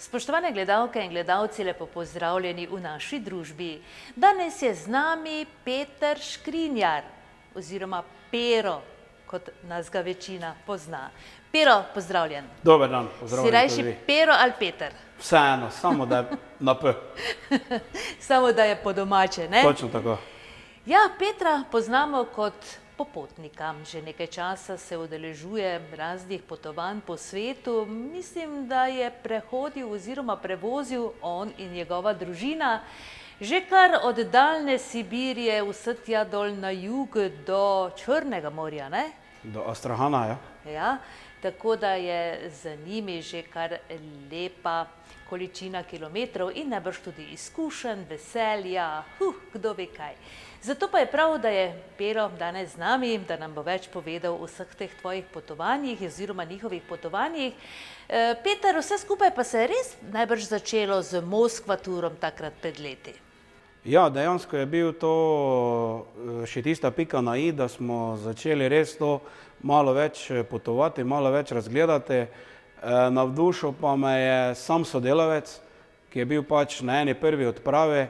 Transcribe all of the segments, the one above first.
Spoštovane gledalke in gledalci, lepo pozdravljeni v naši družbi. Danes je z nami Peter Škrinjar, oziroma Pero, kot nas ga večina pozna. Pero, pozdravljen. Dober dan, pozdravljeni. Si rajši Pero ali Peter? Vseeno, samo da je na P. Samo da je po domače, ne? Točno tako. Ja, Petra poznamo kot popotnika. Že nekaj časa se udeležuje raznih potovanj po svetu. Mislim, da je prehodil oziroma prevozil on in njegova družina že kar od daljne Sibirije vse tja dol na jug do Črnega morja, ne? Do Astrahana, ja. Ja, tako da je za njimi že kar lepa količina kilometrov in najbrž tudi izkušenj, veselja, kdo ve kaj. Zato pa je prav, da je Pero danes z nami, da nam bo več povedal o vseh teh tvojih potovanjih oziroma njihovih potovanjih. Peter, vse skupaj pa se je res najbrž začelo z Moskva turom takrat pred leti. Ja, dejansko je bil to še tista pika na i, da smo začeli res to malo več potovati, malo več razgledati. Navdušil pa me je sam sodelavec, ki je bil pač na eni prvi odpravi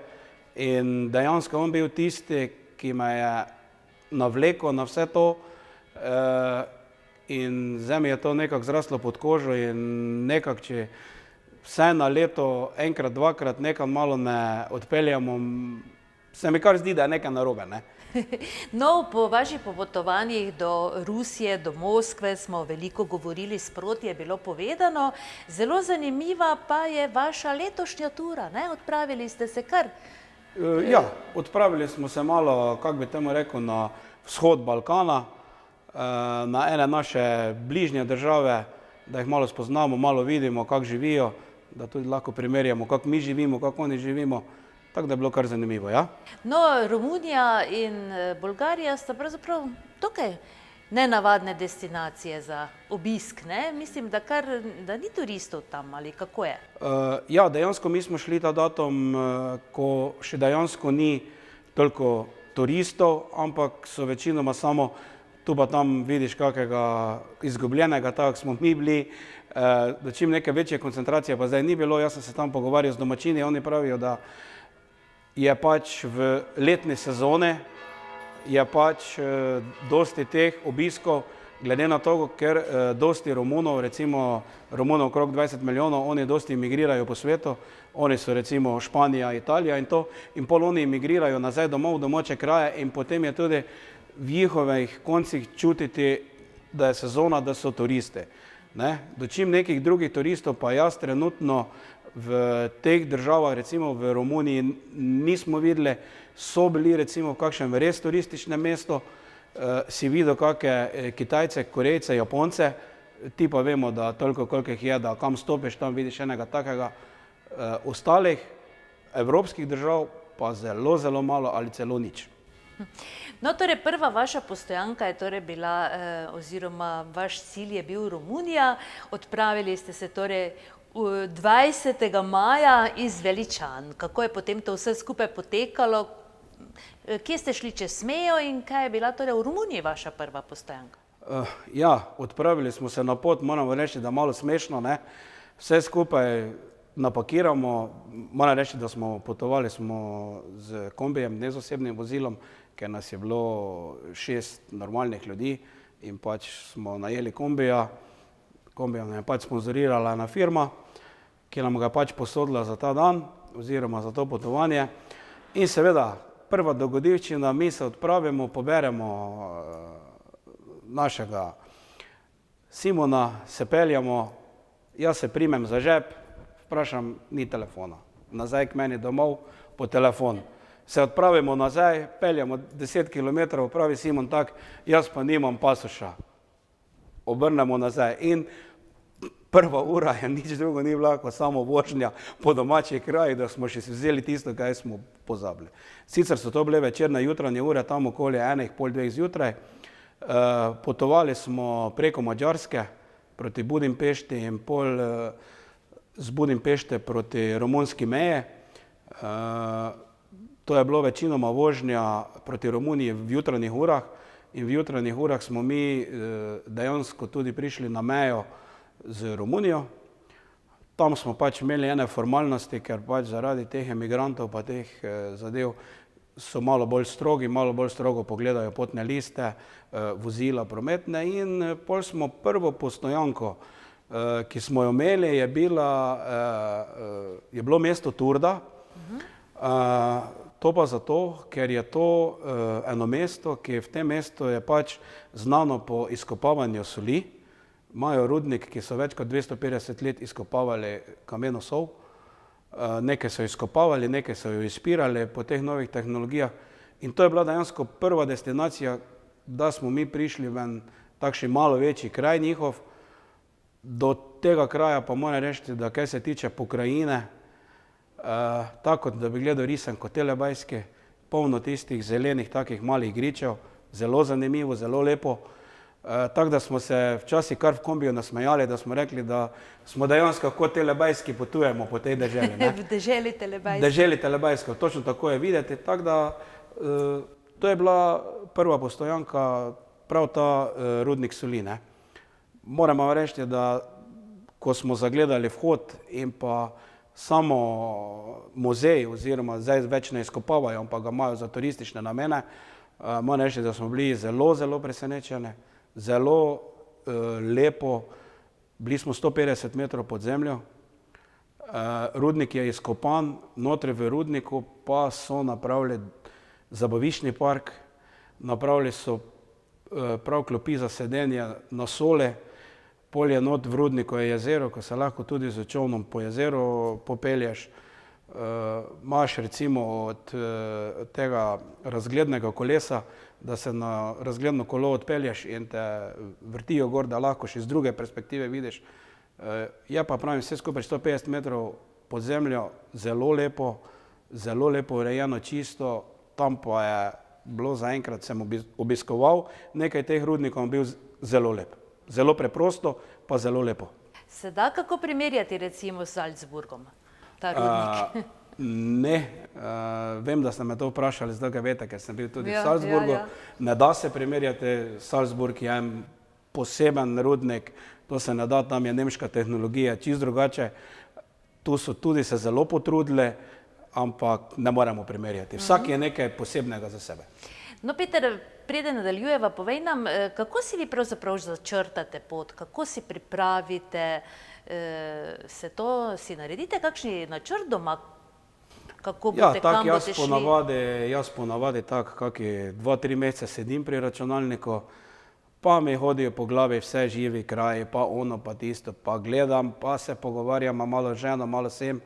in dejansko on bil tisti, ki me je navlekel na vse to in zdaj mi je to nekako zraslo pod kožo in nekako, če vse na leto, enkrat, dvakrat, nekam malo ne odpeljamo, se mi kar zdi, da je nekaj narobe, ne? No, po vaših popotovanjih do Rusije, do Moskve smo veliko govorili, sproti je bilo povedano. Zelo zanimiva pa je vaša letošnja tura, ne? Odpravili ste se kar. Ja, odpravili smo se malo, kako bi temu rekel, na vzhod Balkana, na ene naše bližnje države, da jih malo spoznamo, malo vidimo, kako živijo, da tudi lahko primerjamo, kako mi živimo, kako oni živimo. Tako da je bilo kar zanimivo, ja? No, Romunija in Bolgarija sta pravzaprav tukaj nenavadne destinacije za obisk, ne? Mislim, da ni turistov tam, ali kako je? Ja, dejansko mi smo šli ta datum, ko še dejansko ni toliko turistov, ampak so večinoma samo tu pa tam vidiš kakega izgubljenega, tako smo mi bili, da čim neke večje koncentracije pa zdaj ni bilo. Jaz sem se tam pogovarjal z domačini, oni pravijo, da je pač v letni sezone je pač dosti teh obiskov, glede na to, ker dosti Romunov, recimo Romunov okrog 20 milijonov, oni dosti imigrirajo po svetu, oni so recimo Španija, Italija in to, in pol oni imigrirajo nazaj domov v domače kraje in potem je tudi v njihovih koncih čutiti, da je sezona, da so turisti, ne? Dočim nekih drugih turistov pa jaz trenutno v teh državah, recimo v Romuniji, nismo videli, so bili recimo v kakšnem res turističnem mestu, si videl kakšne Kitajce, Korejce, Japonce, ti pa vemo, da toliko koliko jih je, da kam stopiš, tam vidiš enega takega, ostalih evropskih držav pa zelo, zelo malo ali celo nič. No, torej prva vaša postojanka je torej bila, oziroma vaš cilj je bil Romunija, odpravili ste se torej 20. maja iz Veličan. Kako je potem to vse skupaj potekalo? Kje ste šli čez mejo in kaj je bila torej v Romuniji vaša prva postojanka? Ja, odpravili smo se na pot, moramo reči, da malo smešno, ne? Vse skupaj napakiramo, moram reči, da smo potovali z kombijem, ne z osebnim vozilom, ker nas je bilo 6 normalnih ljudi in pač smo najeli kombija. Kombija nam je pač sponzorirala ena firma, ki nam ga je pač posodila za ta dan oziroma za to potovanje. In seveda, prva dogodivščina, mi se odpravimo, poberemo našega Simona, se peljamo, jaz se primem za žep, vprašam, ni telefona. Nazaj k meni domov po telefon. Se odpravimo nazaj, peljamo 10 kilometrov, pravi Simon tak, jaz pa nimam pasoša. Obrnemo nazaj in prva ura je nič drugo ni bila, kot samo vožnja po domači kraji, da smo še vzeli tisto, kaj smo pozabili. Sicer so to bile večerne jutranje ure, tam okoli 1:30 zjutraj. Potovali smo preko Madžarske proti Budimpešti in pol z Budimpešte proti romunski meji. To je bilo večinoma vožnja proti Romuniji v jutranjih urah in v jutranjih urah smo mi dejansko tudi prišli na mejo z Romunijo. Tam smo pač imeli ene formalnosti, ker pač zaradi teh emigrantov pa teh zadev so malo bolj strogo pogledajo potne liste, vozila prometne in pol smo prvo postojanko, ki smo jo imeli, je bilo mesto Turda. To pa zato, ker je to eno mesto, ki v tem mestu je pač znano po izkopavanju soli. Imajo rudnik, ki so več kot 250 let izkopavali kameno sol. Nekaj so izkopavali, nekaj so jo izpirali po teh novih tehnologijah. In to je bila dejansko prva destinacija, da smo mi prišli v en takšen malo večji kraj njihov. Do tega kraja pa moram reči, da kaj se tiče pokrajine, tako da bi gledal risanko Telebajske, polno tistih zelenih takih malih gričev, zelo zanimivo, zelo lepo. Tako da smo se včasih kar v kombiju nasmejali, da smo rekli, da smo dejansko kot Telebajski potujemo po tej deželi. V deželi Telebajske. Deželi Telebajske, točno tako je videti. Tako da to je bila prva postojanka, prav ta rudnik soli. Moram vam reči, da ko smo zagledali vhod in pa samo muzej, oziroma zdaj več ne izkopavajo, ampak ga imajo za turistične namene, moram reči, da smo bili zelo presenečeni, zelo lepo. Bili smo 150 metrov pod zemljo, rudnik je izkopan, notri v rudniku pa so napravili zabaviščni park, napravili so prav klopi za sedenje na sole, polje not v rudniku je jezero, ko se lahko tudi z čolnom po jezeru popelješ. Imaš recimo od tega razglednega kolesa, da se na razgledno kolo odpelješ in te vrtijo gor, da lahko še z druge perspektive vidiš. Je pa pravim vse skupaj 150 metrov pod zemljo, zelo lepo urejeno, čisto. Tam pa je bilo zaenkrat, sem obiskoval nekaj teh rudnikov, bil zelo lep. Zelo preprosto, pa zelo lepo. Se da kako primerjati recimo s Salzburgom, ta rudnik? Ne, vem, da ste me to vprašali, zdaj ga veste, ker sem bil tudi v Salzburgu. Ne da se primerjati, Salzburg je en poseben rudnik, to se ne da, tam je nemška tehnologija čisto drugače. Tu so tudi se zelo potrudili, ampak ne moremo primerjati. Vsak je nekaj posebnega za sebe. No, Peter, preden nadaljujeva, povej nam, kako si vi pravzaprav začrtate pot, kako si pripravite, si naredite kakšni načrt doma, kako boste, kam boste šli? Jaz ponavadi tako, kaki 2-3 mesece sedim pri računalniku, pa mi hodijo po glavi vse živi kraji, pa ono, pa tisto, pa gledam, pa se pogovarjam malo z ženo, malo sem,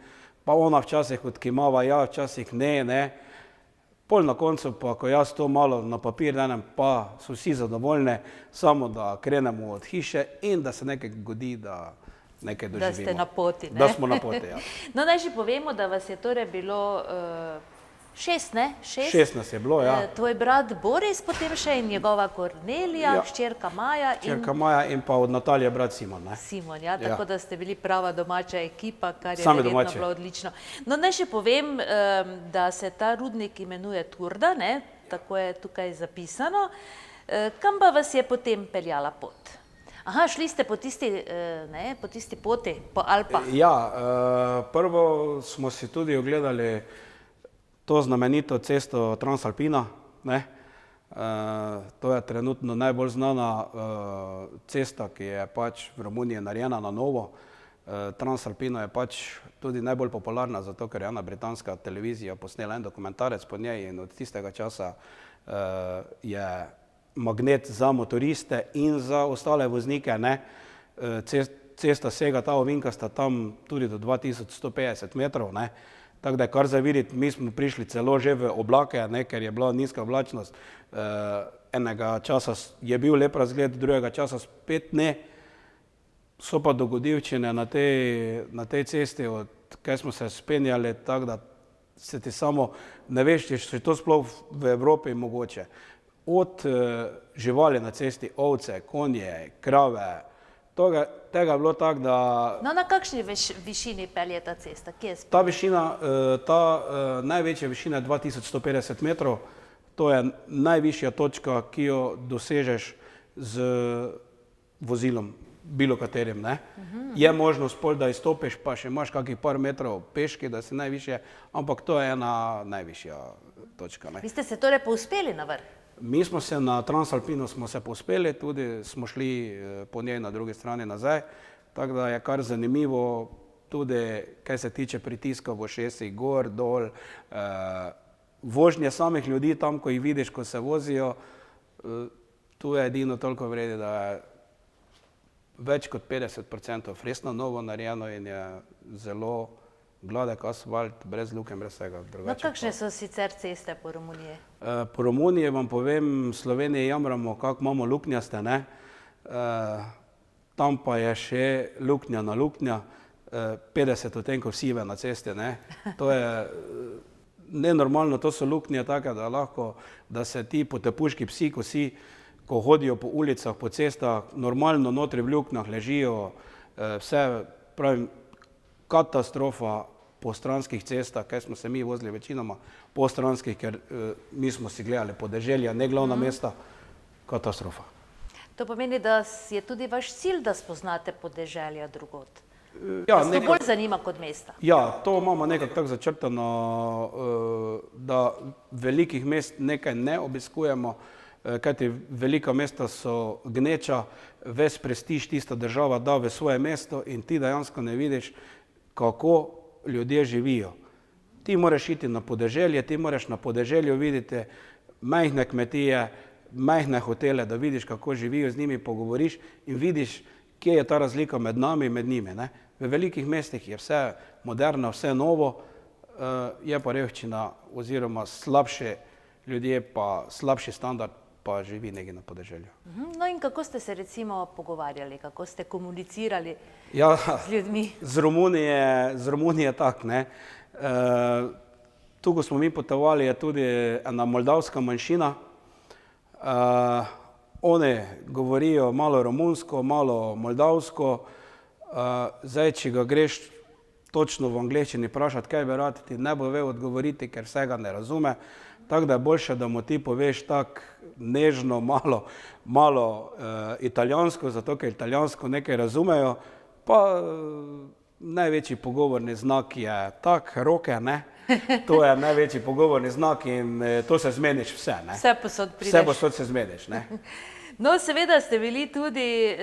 pa ona včasih odkimava, ja, včasih ne. Pol na koncu pa, ko jaz to malo na papir danem, pa so vsi zadovoljni, samo da krenemo od hiše in da se nekaj godi, da nekaj doživimo. Da ste na poti, ne? Da smo na poti, ja. No, naj že povemo, da vas je torej bilo 6, ne? 6 nas je bilo, ja. Tvoj brat Boris, potem še in njegova Kornelija, hčerka Maja. Hčerka Maja in pa od Natalije brat Simon, ne? Simon, ja, tako da ste bili prava domača ekipa, kar je verjetno bilo odlično. No, naj še povem, da se ta rudnik imenuje Turda, ne? Tako je tukaj zapisano. Kam pa vas je potem peljala pot? Aha, šli ste po tisti poti, po Alpah. Ja, prvo smo si tudi ogledali to znamenito cesto Transalpina, ne. To je trenutno najbolj znana cesta, ki je pač v Romuniji narejena na novo. Transalpina je pač tudi najbolj popularna, zato ker je ena britanska televizija posnela en dokumentarec po njej in od tistega časa je magnet za motoriste in za ostale voznike, ne. Cesta sega ta ovinkasta tam tudi do 2150 metrov, ne. Tako da je kar za videti, mi smo prišli celo že v oblake, ne, ker je bila nizka oblačnost. Enega časa je bil lep razgled, drugega časa spet ne. So pa dogodivščine na tej cesti, od kaj smo se spenjali, tako da se ti samo ne veš, če je to sploh v Evropi mogoče. Od živali na cesti, ovce, konje, krave, tega je bilo tako, da... No, na kakšni višini pelje ta cesta? Kje je ta višina, največja višina je 2150 metrov, to je najvišja točka, ki jo dosežeš z vozilom bilo katerim. Ne? Je možnost pol, da izstopiš, pa še imaš kakih par metrov peški, da si najvišje, ampak to je ena najvišja točka. Ne? Vi ste se torej povzpeli na vrh? Mi smo se na Transalpino smo se povzpeli, tudi smo šli po njej na drugi strani nazaj, tako da je kar zanimivo, tudi kaj se tiče pritiska v ušesih, gor, dol, vožnje samih ljudi tam, ko jih vidiš, ko se vozijo, tu je edino toliko vredi, da je več kot 50% resno novo narejeno in je zelo gladek asfalt, brez luke, brez vsega. No, kakšne so sicer ceste po Romuniji? Po Romuniji vam povem, v Sloveniji jamramo, kako imamo luknjaste, ne? Tam pa je še luknja na luknja, 50 odtenkov sive na cesti, ne? To je nenormalno, to so luknje take, da lahko, da se ti potepuški psi, ko hodijo po ulicah, po cestah, normalno notri v luknjah ležijo, vse, pravim, katastrofa po stranskih cestah, kaj smo se mi vozili večinoma po stranskih, ker mi smo si gledali podeželja, ne glavna mesta, katastrofa. To pomeni, da je tudi vaš cilj, da spoznate podeželja drugod. Ja, Vas to bolj zanima kot mesta? Ja, to imamo nekako tako začrtano, da velikih mest nekaj ne obiskujemo, kajti velika mesta so gneča, ves prestiž tista država da v svoje mesto in ti dejansko ne vidiš, kako ljudje živijo. Ti moraš iti na podeželje, ti moraš na podeželju videti majhne kmetije, majhne hotele, da vidiš, kako živijo, z njimi pogovoriš in vidiš, kje je ta razlika med nami in med njimi. Ne? V velikih mestih je vse moderno, vse novo, je pa revščina oziroma slabše ljudje, pa slabši standard, pa živi nekaj na podeželju. No in kako ste se recimo pogovarjali, kako ste komunicirali Ja, z ljudmi? z Romunije tak, ne. Tu, ko smo mi potovali, je tudi ena moldavska manjšina. Oni govorijo malo romunsko, malo moldavsko. Zdaj, če ga greš točno v angleščini vprašati, kaj bi rad, ti ne bo ve odgovoriti, ker vsega ne razume. Tako da je boljše, da mu ti poveš tako nežno, malo italijansko, zato ker italijansko nekaj razumejo, pa največji pogovorni znak je tak, roke, ne. To je največji pogovorni znak in to se zmeniš vse, ne. Vse posod prideš. Vse posod se zmeniš, ne. No, seveda ste bili tudi,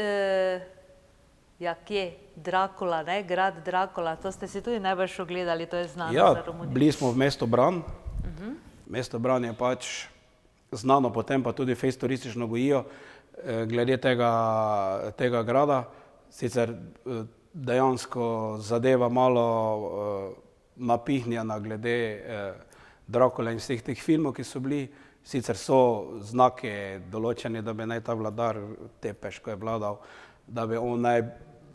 ja, kje? Drakula, ne? Grad Drakula, to ste si tudi najbrž ogledali, to je znano za Romunijo. Ja, bili smo v mestu Bran. Mesto Bran je pač znano, potem pa tudi fejst turistično gojijo glede tega grada. Sicer dejansko zadeva malo napihnjena glede Drakule in vseh teh filmov, ki so bili. Sicer so znaki določeni, da bi naj ta vladar Tepeš, ko je vladal, da bi on naj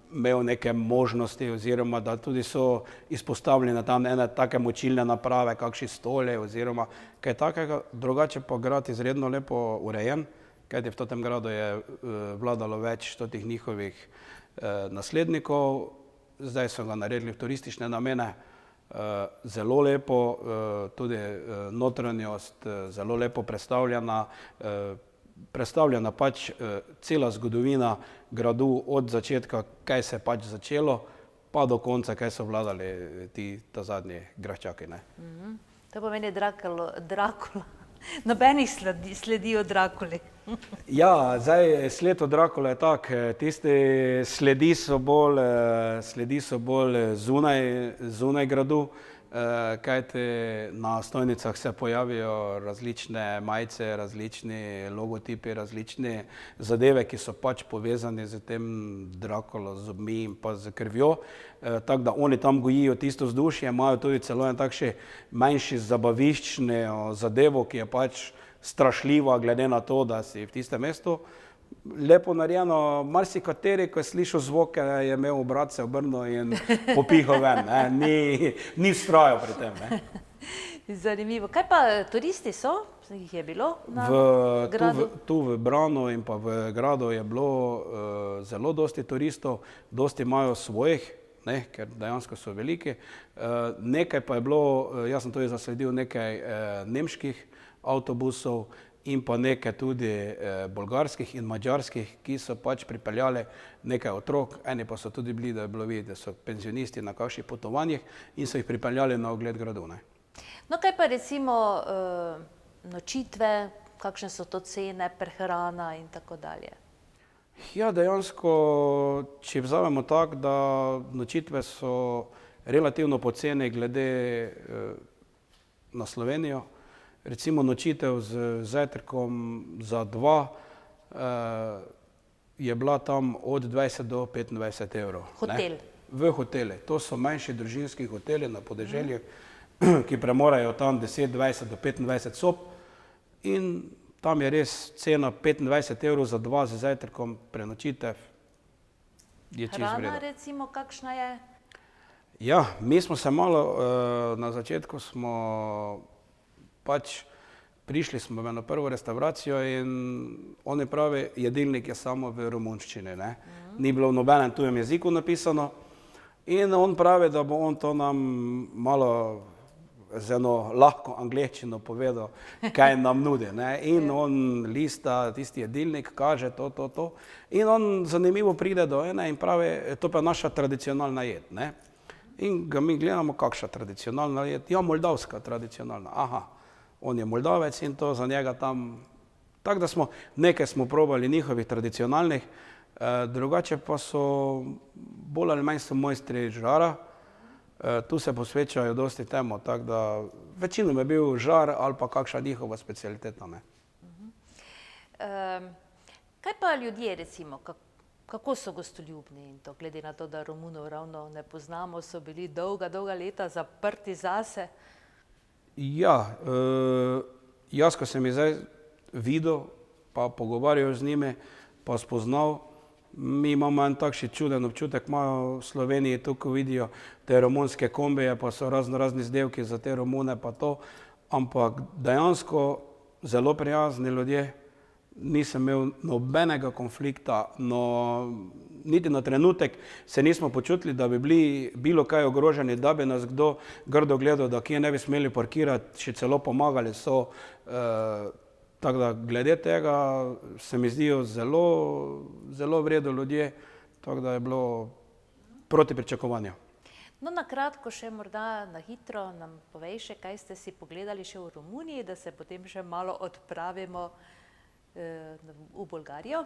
imel neke možnosti oziroma da tudi so izpostavljene tam ene take močilne naprave, kakšni stole oziroma kaj takega. Drugače pa grad izredno lepo urejen, kajti v tem gradu je vladalo več totih njihovih naslednikov. Zdaj so ga naredili v turistične namene, zelo lepo, tudi notranjost zelo lepo predstavljena, predstavljena pač cela zgodovina gradu od začetka, kaj se je pač začelo, pa do konca, kaj so vladali ta zadnji graščaki, ne. To pomeni Drakula, nobenih sledi od Drakuli. Ja, zdaj sled od Drakule je tak, tisti sledi so bolj zunaj gradu, kajti na stojnicah se pojavijo različne majice, različni logotipi, različne zadeve, ki so pač povezani z tem Drakulo, z zobmi in pa z krvjo. Tako da oni tam gojijo tisto vzdušje, imajo tudi celo en takšen manjši zabaviščni zadevo, ki je pač strašljiva glede na to, da si v tistem mestu. Lepo narejeno, marsikateri, ko je slišal zvoke, je imel obrat se obrnil in popihal ven, ne? Ni vztrajal pri tem. Ne? Zanimivo. Kaj pa turisti so? Jih je bilo na gradu? Tu v Branu in pa v gradu je bilo zelo dosti turistov, dosti imajo svojih, ne, ker dejansko so veliki. Nekaj pa je bilo, jaz sem tudi zasledil nekaj nemških avtobusov in pa nekaj tudi bolgarskih in mađarskih, ki so pač pripeljali nekaj otrok, eni pa so tudi bili, da je bilo videti, da so penzionisti na kakšnih potovanjih in so jih pripeljali na ogled gradu. Ne. No, kaj pa recimo nočitve, kakšne so to cene, prehrana in tako dalje? Ja, dejansko, če vzamemo tako, da nočitve so relativno poceni glede na Slovenijo, recimo nočitev z zajtrkom za 2 je bila tam od 20 do 25 evrov. Hotel? Ne? V hotele. To so manjši družinski hoteli na podeželju, ki premorajo tam 10, 20 do 25 sob in tam je res cena 25 evrov za 2 z zajtrkom, prenočitev je čisto vredno. Hrana recimo, kakšna je? Ja, mi smo se malo, na začetku smo pač prišli smo v eno prvo restauracijo in oni pravi, jedilnik je samo v romunščini, ne. Ni bilo v nobenem tujem jeziku napisano in on pravi, da bo on to nam malo z eno lahko angleščino povedal, kaj nam nudi, ne. In on lista tisti jedilnik, kaže to in on zanimivo pride do ene in pravi, to pa je naša tradicionalna jed, ne. In ga mi gledamo, kakšna tradicionalna jed, ja, moldavska tradicionalna, aha. On je Moldavec in to za njega tam, tako da nekaj smo probali njihovih tradicionalnih, drugače pa so bolj ali manj so mojstri žara, tu se posvečajo dosti temu, tako da večinoma je bil žar ali pa kakšna njihova specialiteta, ne. Kaj pa ljudje recimo, kako so gostoljubni in to, glede na to, da Romunov ravno ne poznamo, so bili dolga leta zaprti zase? Ja, jaz, ko sem jih zdaj videl, pa pogovarjal z njimi, pa spoznal, mi imamo en takšen čuden občutek, imajo v Sloveniji to, ko vidijo te romunske kombije, pa so razni izdelki za te Romune pa to, ampak dejansko zelo prijazni ljudje, nisem imel nobenega konflikta, niti na trenutek se nismo počutili, da bi bili bilo kaj ogroženi, da bi nas kdo grdo gledal, da kje ne bi smeli parkirati, še celo pomagali so. Tako da glede tega se mi zdijo zelo v redu ljudje, tako da je bilo proti pričakovanju. No, na kratko še morda na hitro nam povej še, kaj ste si pogledali še v Romuniji, da se potem še malo odpravimo v Bolgarijo?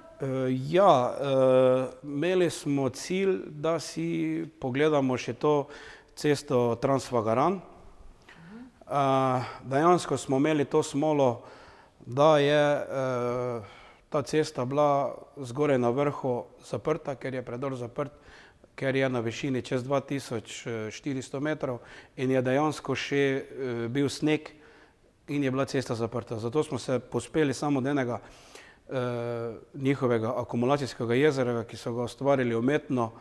Ja, imeli smo cilj, da si pogledamo še to cesto Transfagaran. Dejansko smo imeli to smolo, da je ta cesta bila zgoraj na vrhu zaprta, ker je predor zaprt, ker je na višini čez 2400 metrov in je dejansko še bil sneg in je bila cesta zaprta. Zato smo se pospeli samo do enega njihovega akumulacijskega jezera, ki so ga ustvarili umetno,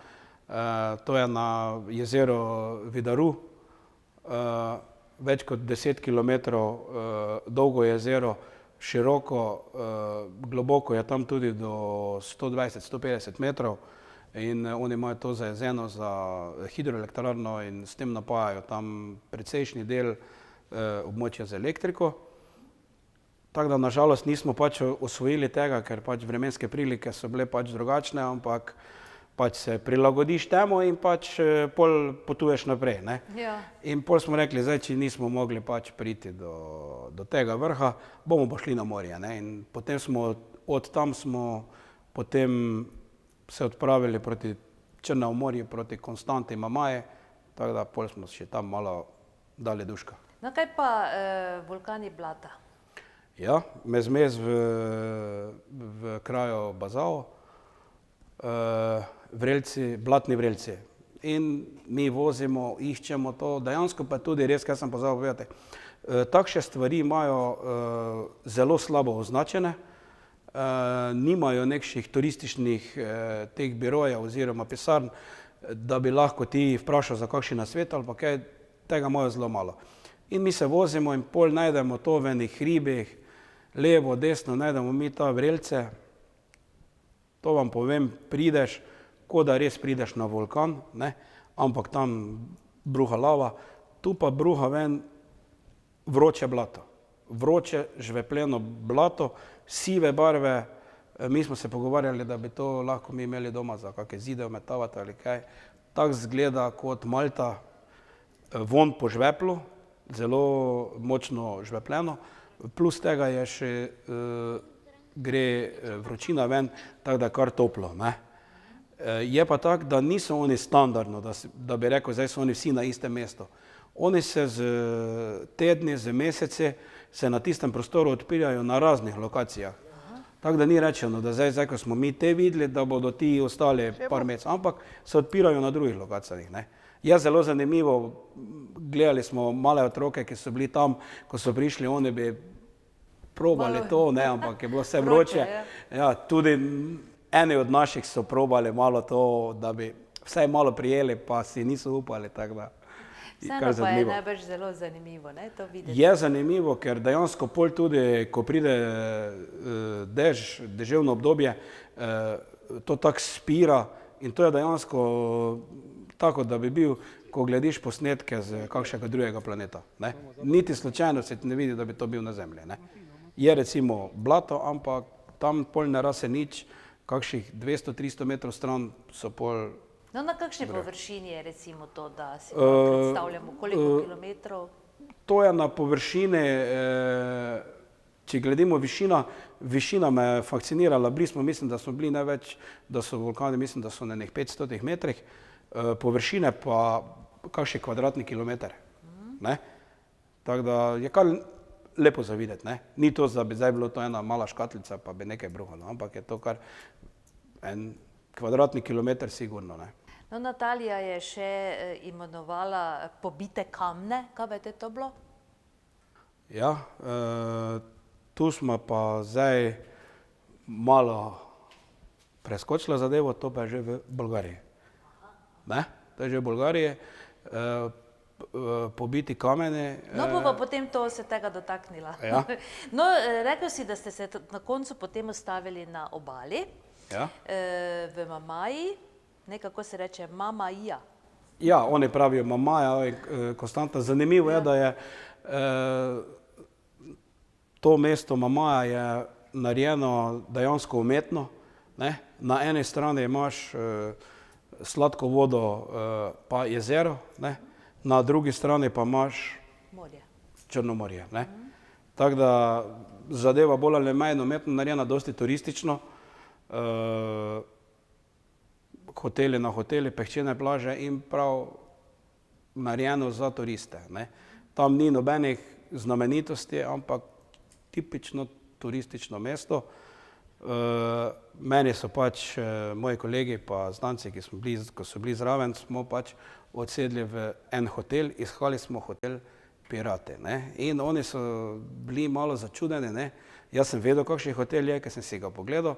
to je na jezeru Vidaru, več kot 10 kilometrov dolgo jezero, široko, globoko je tam tudi do 120-150 metrov in oni imajo to zajezeno za hidroelektrarno in s tem napajajo tam precejšnji del območja z elektriko. Tako da nažalost nismo pač osvojili tega, ker pač vremenske prilike so bile pač drugačne, ampak pač se prilagodiš temu in pač pol potuješ naprej, ne. Ja. In pol smo rekli, zdaj, če nismo mogli pač priti do tega vrha, bomo pa šli na morje, ne. In potem od tam smo potem se odpravili proti Črnemu morju, proti Konstanti, Mamaje, tako da pol smo še tam malo dali duška. No, kaj pa vulkani Blata? Ja, mezmes v kraju Bazao, vrelci, blatni vrelci. In mi vozimo, iščemo to, dejansko pa tudi res, kaj sem pozabil povedati, takšne stvari imajo zelo slabo označene, nimajo nekšnih turističnih teh birojev oziroma pisarn, da bi lahko ti vprašal za kakšen nasvet ali pa kaj, tega imajo zelo malo. In mi se vozimo in pol najdemo to v enih hribih, levo, desno, najdemo mi ta vrelce, to vam povem, prideš, kot da res prideš na vulkan, ne, ampak tam bruha lava, tu pa bruha ven vroče blato. vroče, žvepljeno blato, sive barve. Mi smo se pogovarjali, da bi to lahko mi imeli doma za kakšne zide ometavati ali kaj. Tak zgleda kot Malta, von po žveplu, zelo močno žvepljeno, plus tega je še gre vročina ven, tako da je kar toplo, ne. Je pa tako, da niso oni standardno, da bi rekel, zdaj so oni vsi na istem mestu. Oni se z tedni, z meseci se na tistem prostoru odpirajo na raznih lokacijah. Tako da ni rečeno, da zdaj, ko smo mi te videli, da bodo ti ostali par mesecev, ampak se odpirajo na drugih lokacijah, ne. Je zelo zanimivo, gledali smo male otroke, ki so bili tam, ko so prišli, oni bi probali to, ne, ampak je bilo vse vroče. Ja, tudi eni od naših so probali malo to, da bi vsaj malo prijeli, pa si niso upali, tako da. Vseeno pa je najbrž zelo zanimivo, ne, to videti. Je zanimivo, ker dejansko pol tudi, ko pride deževno obdobje, to tako spira in to je dejansko tako, da bi bil, ko glediš posnetke z kakšnega drugega planeta, ne. Niti slučajno se ti ne vidi, da bi to bil na Zemlji, ne. Je recimo blato, ampak tam pol ne rase nič, kakšnih 200-300 metrov stran so pol. No, na kakšni površini je recimo to, da si predstavljamo, koliko kilometrov? To je na površini, če gledimo višina me je fascinirala, mislim, da smo bili največ, da so vulkani, mislim, da so na nekih 500 metrih, površine pa kakšen kvadratni kilometer, ne. Tako da je kar lepo za videti, ne. Ni to, da bi zdaj bilo to ena mala škatlica, pa bi nekaj bruhalo, ampak je to kar en kvadratni kilometer sigurno, ne. No, Natalija je še imenovala pobite kamne, kaj bi te to bilo? Ja, tu smo pa zdaj malo preskočila zadevo, to pa je že v Bolgariji. Ne, to je že v Bolgariji, pobiti kameni. No, bova potem to se tega dotaknila. Ja. No, rekel si, da ste se na koncu potem ustavili na obali, Ja. V Mamaji, nekako se reče Mamaija. Ja, oni pravijo Mamaja, Konstanta. Zanimivo je, da je to mesto Mamaja je narejeno dejansko umetno, ne. Na eni strani imaš sladko vodo pa jezero, ne. Na drugi strani pa imaš Morje. Črno morje, ne. Tako da zadeva bolj ali manj umetno narejena, dosti turistično. Hoteli na hoteli, pehčene plaže in prav narejeno za turiste, ne. Tam ni nobenih znamenitosti, ampak tipično turistično mesto. Meni so pač moji kolegi pa znanci, ko so bili zraven, smo pač odsedli v en hotel, iskali smo hotel Pirati, ne. In oni so bili malo začudeni, ne. Jaz sem vedel, kakšen hotel je, ker sem si ga pogledal.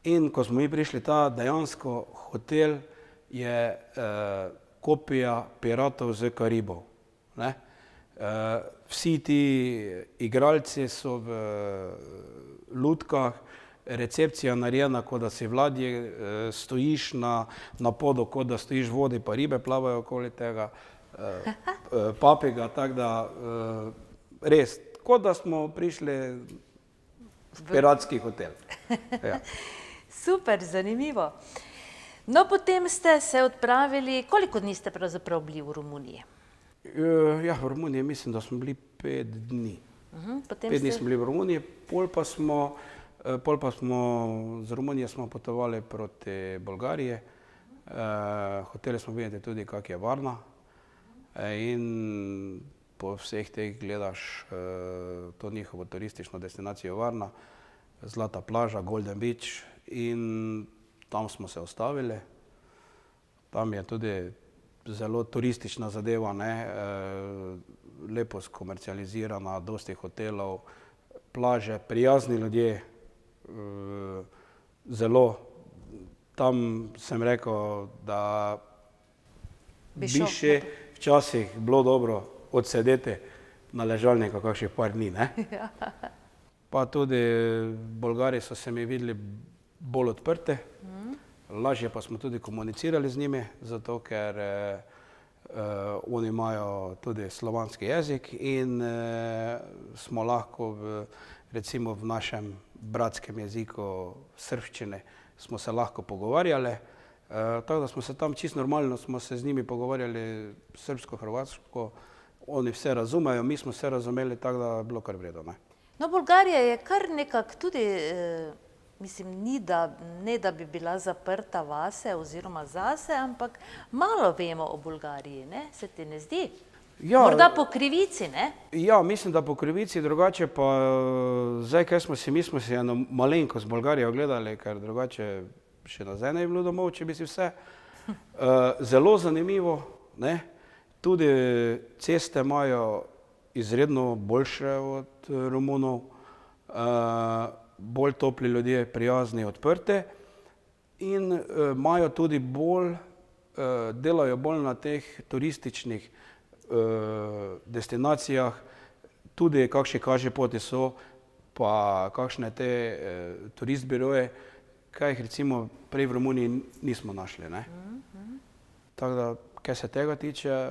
In ko smo mi prišli ta, dejansko hotel je kopija Piratov z Karibov, ne. Vsi ti igralci so v lutkah, recepcija narejena, kot da si v ladji, stojiš na podu, kot da stojiš v vodi, pa ribe plavajo okoli tega, papiga, tako da res, kot da smo prišli v piratski hotel. Ja. Super, zanimivo. No, potem ste se odpravili, koliko dni ste pravzaprav bili v Romuniji? Ja, v Romuniji mislim, da smo bili 5 dni. Potem 5 dni smo bili v Romuniji, pol pa smo z Romunije smo potovali proti Bolgariji. Hoteli smo videti tudi, kak je Varna. In po vseh teh gledaš to njihovo turistično destinacijo Varna, zlata plaža, Golden Beach, in tam smo se ustavili. Tam je tudi zelo turistična zadeva, ne, lepo skomercializirana, dosti hotelov, plaže, prijazni ljudje, zelo, tam sem rekel, da bi še včasih bilo dobro odsedeti na ležalniku kakšnih par dni, ne. Pa tudi Bolgari so se mi videli bolj odprti, lažje pa smo tudi komunicirali z njimi, zato ker oni imajo tudi slovanski jezik in smo lahko recimo v našem bratskem jeziku srbščine smo se lahko pogovarjali. Tako da smo se tam čisto normalno smo se z njimi pogovarjali srbsko, hrvatsko, oni vse razumejo, mi smo vse razumeli, tako da je bilo kar v redu, ne. No, Bolgarija je kar nekako tudi, mislim, ne da bi bila zaprta vase oziroma zase, ampak malo vemo o Bolgariji, ne? Se ti ne zdi? Ja, Morda po krivici, ne? ja, mislim, da po krivici, drugače pa zdaj, kaj mi smo si eno malenkost Bolgarijo gledali, ker drugače še nazaj ne bi bilo domov, če bi si vse. Zelo zanimivo, ne? Tudi ceste imajo izredno boljše od Romunov, bolj topli ljudje, prijazni, odprti in imajo tudi bolj, delajo bolj na teh turističnih destinacijah, tudi kakšni kažipoti so, pa kakšne te turist biroje, kaj jih recimo prej v Romuniji nismo našli, ne. Tako da, kaj se tega tiče,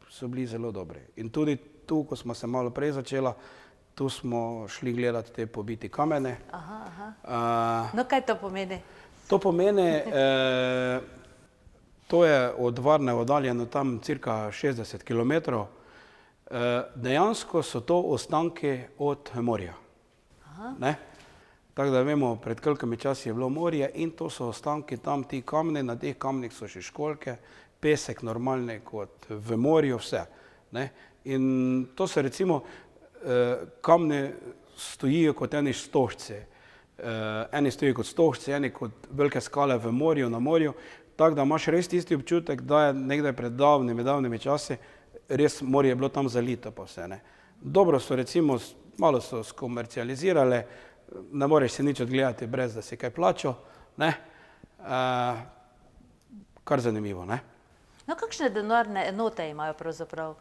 so bili zelo dobri. In tudi tu, ko smo se malo prej začela, tu smo šli gledati te pobiti kamene. No, kaj to pomeni? To pomeni, to je od Varne oddaljeno tam cirka 60 kilometrov. Dejansko so to ostanki od morja. Ne? Tako da vemo, pred kolikimi časi je bilo morje in to so ostanki tam, ti kamni, na teh kamnih so še školjke, pesek normalni kot v morju, vse. Ne? In to se recimo, kamni stojijo kot eni stožci. Eni stojijo kot stožci, eni kot velike skale v morju, na morju. Tako da imaš res tisti občutek, da je nekdaj pred davnimi časi res morje bilo tam zalito pa vse, ne. Dobro so recimo, malo so skomercializirali, ne moreš si nič odgledati, brez da si kaj plačal, ne. Kar zanimivo, ne. No, kakšne denarne enote imajo pravzaprav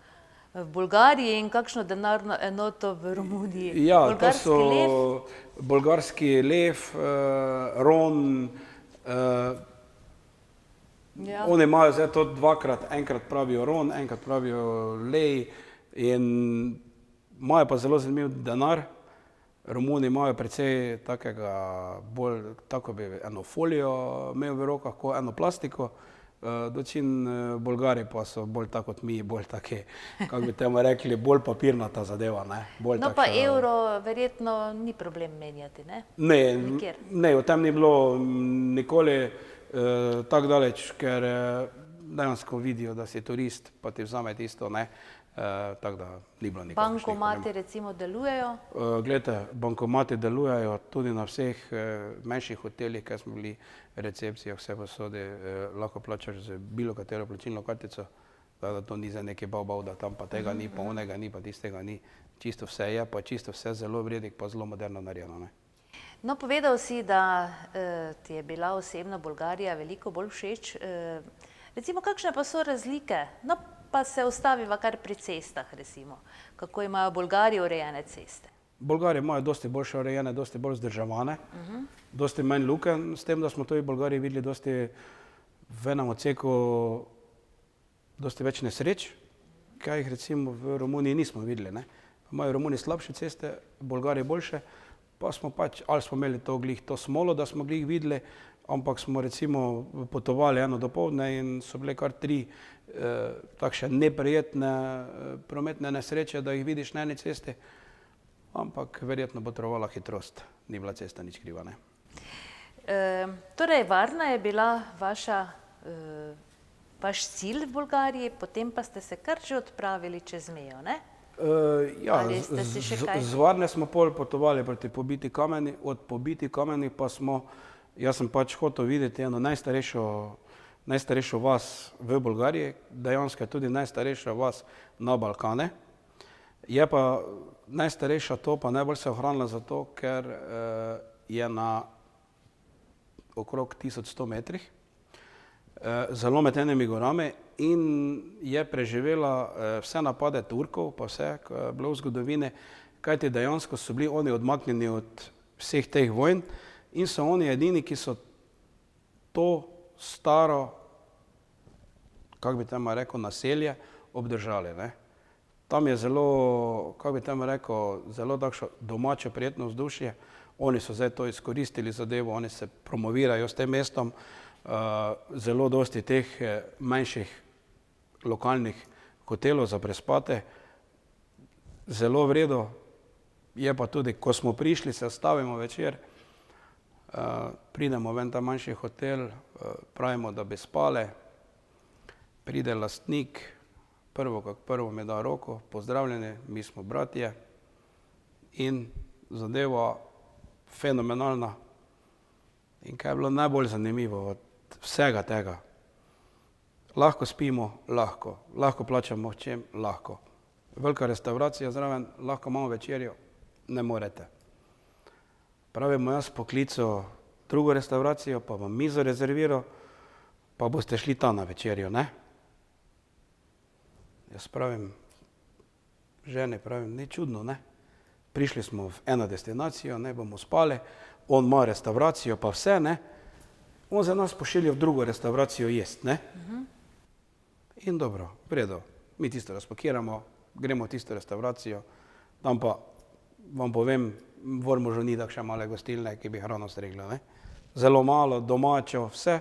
v Bolgariji in kakšno denarno enoto v Romuniji? Ja, to Bolgarski so lev? bolgarski lev, ron, Ja. oni imajo zdaj to dvakrat, enkrat pravijo ron, enkrat pravijo lej in imajo pa zelo zanimiv denar. Romuni imajo precej takega bolj, tako bi eno folijo imel v rokah, kot eno plastiko, dočim Bolgari pa so bolj tako kot mi, bolj taki, kako bi temu rekli, bolj papirnata zadeva, ne. Bolj No, pa takša- evro verjetno ni problem menjati, ne? Ne, Nikjer. ne, o tem ni bilo nikoli tako daleč, ker dejansko vidijo, da si turist, pa ti vzame tisto, ne, tako da ni bilo nikakršnih Bankomati recimo delujejo? Glejte, bankomati delujejo tudi na vseh manjših hotelih, kjer smo bili, recepcijah, vse posode, lahko plačaš z bilo katero plačilno kartico, tako da to ni za neki bav, da tam pa tega ni, pa onega ni, pa tistega ni. Čisto vse je, pa čisto vse zelo vrednih, pa zelo moderno narejeno, ne. No, povedal si, da ti je bila osebno Bolgarija veliko bolj všeč. Recimo, kakšne pa so razlike? No, pa se ustaviva kar pri cestah, recimo. Kako imajo Bolgari urejene ceste? Bolgari imajo dosti boljše urejene, dosti bolj vzdrževane, dosti manj lukenj, s tem, da smo tudi v Bolgariji videli dosti v enem odseku dosti več nesreč, kaj jih recimo v Romuniji nismo videli, ne. Imajo Romuni slabše ceste, Bolgari boljše, pa smo pač, ali smo imeli to glih to smolo, da smo glih videli, ampak smo recimo potovali eno dopoldne in so bile kar 3 takšne neprijetne prometne nesreče, da jih vidiš na eni cesti, ampak verjetno bo trovala hitrost, ni bila cesta nič kriva, ne. Torej, Varna je bila vaš cilj v Bolgariji, potem pa ste se kar že odpravili čez mejo, ne? Ja, Ali ste si še kaj? z Varne smo pol potovali proti Pobiti kameni, od Pobiti kameni pa smo, jaz sem pač hotel videti eno najstarejšo vas v Bolgariji, dejansko je tudi najstarejša vas na Balkane. Je pa najstarejša to, pa najbolj se ohranila zato, ker je na okrog 1100 metrih, zelo med enimi gorami in je preživela vse napade Turkov, pa vse, ko je bilo v zgodovini, kajti dejansko so bili oni odmaknjeni od vseh teh vojn in so oni edini, ki so to staro kako bi temu rekel, naselje obdržali, ne. Tam je zelo, kako bi temu rekel, zelo takšno domače prijetno vzdušje. Oni so zdaj to izkoristili zadevo, oni se promovirajo s tem mestom, zelo dosti teh manjših lokalnih hotelov za prespate, zelo v redu. Je pa tudi, ko smo prišli, se ustavimo večer, pridemo ven ta manjši hotel, pravimo, da bi spale, pride lastnik, prvo mi da roko, pozdravljeni, mi smo bratje in zadeva fenomenalna. In kaj je bilo najbolj zanimivo od vsega tega? Lahko spimo, lahko plačamo čem, lahko. Velika restauracija zraven, lahko imamo večerjo, ne morete. Pravimo, jaz poklical drugo restauracijo, pa vam mizo rezerviral, pa boste šli tam na večerjo, ne? Jaz pravim, ženi pravim, ni čudno, ne? Prišli smo v eno destinacijo, ne bomo spali, on ima restauracijo, pa vse, ne? On za nas pošilja v drugo restauracijo jest, ne? In dobro, v redu, mi tisto razpakiramo, gremo v tisto restauracijo, tam pa vam povem, v Ormožu ni takšne male gostilne, ki bi hrano stregla, ne? Zelo malo, domačo, vse,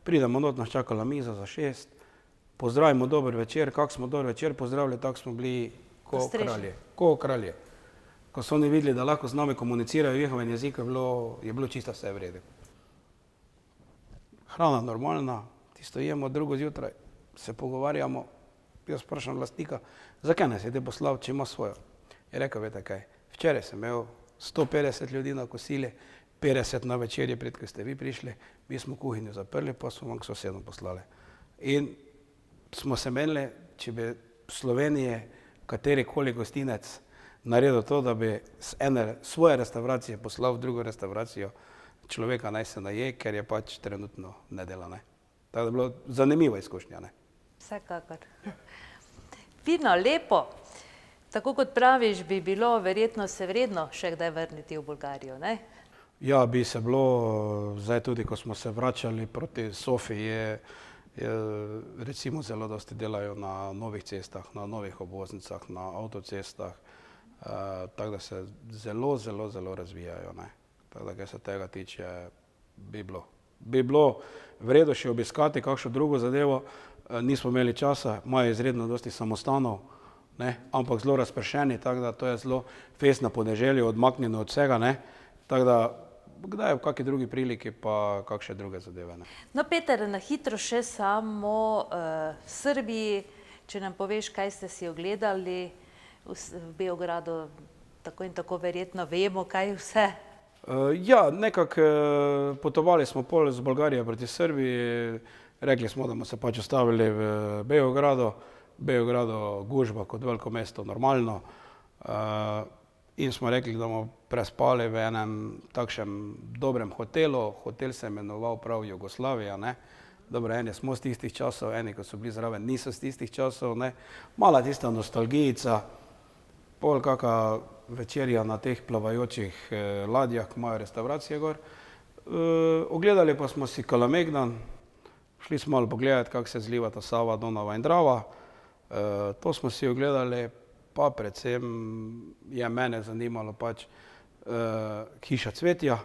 pridemo not, nas čakala miza za 6, pozdravimo dober večer, kak smo dober večer pozdravili, tak smo bili ko kralje. Ko so oni videli, da lahko z nami komunicirajo v njihovem jeziku, je bilo čisto vse v redu. Hrana normalna, tisto jemo, drugo zjutraj se pogovarjamo, jaz vprašam lastnika, zakaj nas je te poslal, če ima svojo? Je rekel, veste kaj, včeraj sem imel 150 ljudi na kosili, 50 na večerje, pred ko ste vi prišli, mi smo kuhinjo zaprli, pa smo vam k sosedom poslali. In smo se menili, če bi v Sloveniji katerikoli gostinec naredil to, da bi z ene svoje restauracije poslal v drugo restauracijo, človeka naj se naje, ker je pač trenutno ne dela, ne. Tako da je bilo zanimiva izkušnja, ne. Vsekakor. Fino, lepo. Tako kot praviš, bi bilo verjetno se vredno še kdaj vrniti v Bolgarijo, ne? Ja, bi se bilo, zdaj tudi, ko smo se vračali proti Sofiji, recimo zelo dosti delajo na novih cestah, na novih obvoznicah, na avtocestah, tako da se zelo razvijajo, ne. Tako da, kaj se tega tiče, bi bilo v redu še obiskati kakšno drugo zadevo, nismo imeli časa, imajo izredno dosti samostanov, ne, ampak zelo razpršeni, tako da to je zelo fejst na podeželju, odmaknjeno od vsega, ne, tako da kdaj v kakšni drugi priliki pa kakšne druge zadeve, ne. No, Peter, na hitro še samo v Srbiji, če nam poveš, kaj ste si ogledali v Beogradu, tako in tako verjetno vemo, kaj vse. Ja, nekako potovali smo pol z Bolgarije proti Srbiji, rekli smo, da bomo se pač ustavili v Beogradu, gužva kot veliko mesto, normalno, in smo rekli, da bomo prespali v enem takšnem dobrem hotelu, hotel se je imenoval prav Jugoslavija, ne. Dobro, eni smo z tistih časov, eni, ko so bili zraven, niso z tistih časov, ne. Mala tista nostalgijica, pol kaka večerja na teh plavajočih ladjah, ki imajo restauracije gor. Ogledali pa smo si Kalamegdan, šli smo malo pogledati, kako se zlivata Sava, Donava in Drava. To smo si ogledali, pa predvsem je mene zanimalo pač Hiša cvetja.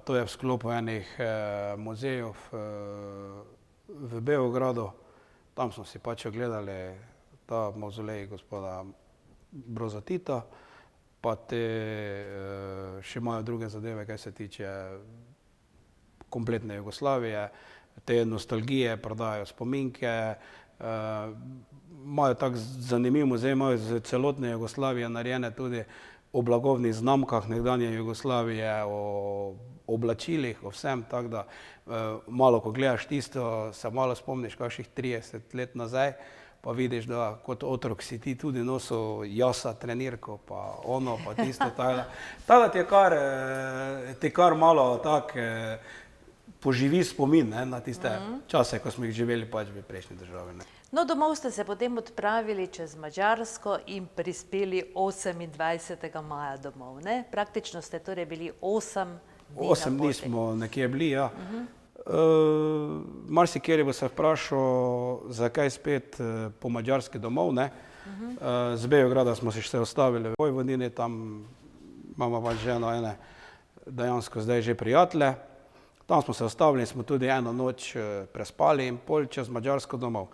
To je v sklopu enih muzejev v Beogradu. Tam smo si pač ogledali ta mavzolej gospoda Broza Tita, pa te še imajo druge zadeve, kaj se tiče kompletne Jugoslavije, te nostalgije, prodajajo spominke, imajo tak zanimiv muzej, imajo z celotne Jugoslavije narejene tudi o blagovnih znamkah nekdanje Jugoslavije, o oblačilih, o vsem, tako da malo, ko gledaš tisto, se malo spomniš kakšnih 30 let nazaj, pa vidiš, da kot otrok si ti tudi nosil jasa, trenirko, pa ono, pa tisto, tako da ti kar malo tak poživi spomin, ne, na tiste čase, ko smo jih živeli pač v prejšnji državi, ne. No, domov ste se potem odpravili čez Madžarsko in prispeli 28. maja domov, ne? Praktično ste torej bili 8 dni na poti. 8 dni smo nekje bili, ja. Marsikateri bo se vprašal, zakaj spet po Madžarski domov, ne. Z Beograda smo se ustavili v Vojvodini, tam imamo pač ženo ene dejansko zdaj že prijatelje. Tam smo se ustavili in smo tudi eno noč prespali in pol čez Madžarsko domov.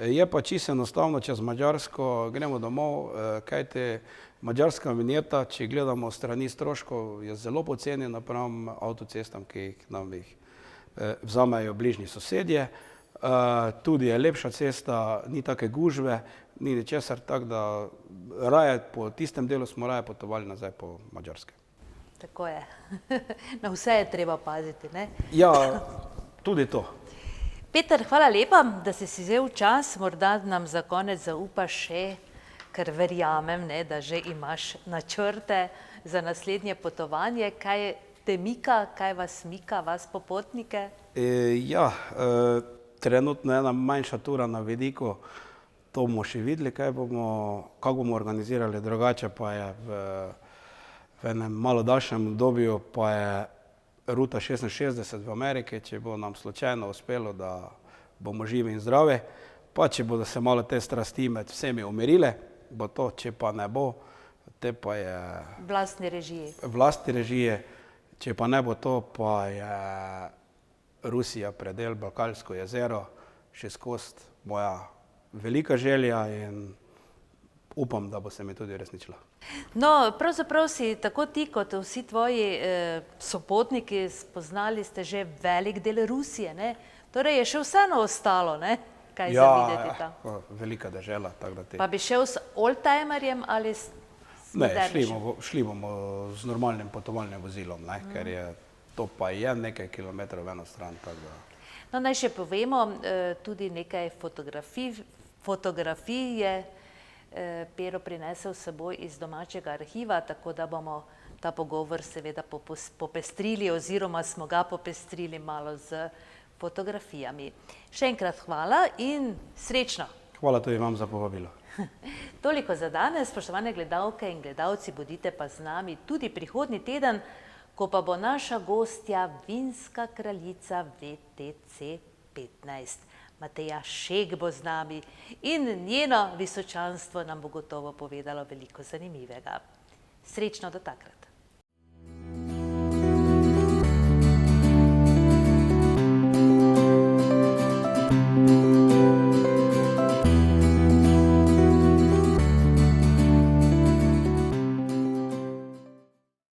Je pa čisto enostavno čez Madžarsko, gremo domov, kajti madžarska vinjeta, če gledamo strani stroškov, je zelo poceni napram avtocestam, ki nam jih vzamejo bližnji sosedje. Tudi je lepša cesta, ni take gužve, ni ničesar, tako da raje po tistem delu smo raje potovali nazaj po Madžarske. Tako je. Na vse je treba paziti, ne? Ja, tudi to. Peter, hvala lepa, da si vzel čas, morda nam za konec zaupaš še, ker verjamem, ne, da že imaš načrte za naslednje potovanje. Kaj te mika, kaj vas mika, vas popotnike? Trenutno ena manjša tura na vidiku, to bomo še videli, kako bomo organizirali, drugače pa je v enem malo daljšem obdobju pa je ruta 66 v Ameriki, če bo nam slučajno uspelo, da bomo živi in zdravi, pa če bodo se malo te strasti med vsemi umirile, bo to, če pa ne bo, te pa je Vlastni režiji. Če pa ne bo to, pa je Rusija predel Bakalsko jezero, še skozi moja velika želja in upam, da bo se mi tudi resničila. No, pravzaprav si tako ti kot vsi tvoji sopotniki spoznali ste že velik del Rusije, ne? Torej je še vseeno ostalo, ne? Kaj za videti tam? Ja, velika dežela, tako da Pa bi šel s oldtimerjem ali s modernejšim? šli bomo z normalnim potovalnim vozilom, ne? Ker je to pa je nekaj kilometrov v eno stran, tako da. No, naj še povemo, tudi nekaj fotografij je Pero prinesel s seboj iz domačega arhiva, tako da bomo ta pogovor seveda popestrili oziroma smo ga popestrili malo z fotografijami. Še enkrat hvala in srečno! Hvala tudi vam za povabilo. Toliko za danes, spoštovane gledalke in gledalci, bodite pa z nami tudi prihodnji teden, ko pa bo naša gostja vinska kraljica VTC 15. Mateja Šek bo z nami in njeno visočanstvo nam bo gotovo povedalo veliko zanimivega. Srečno do takrat!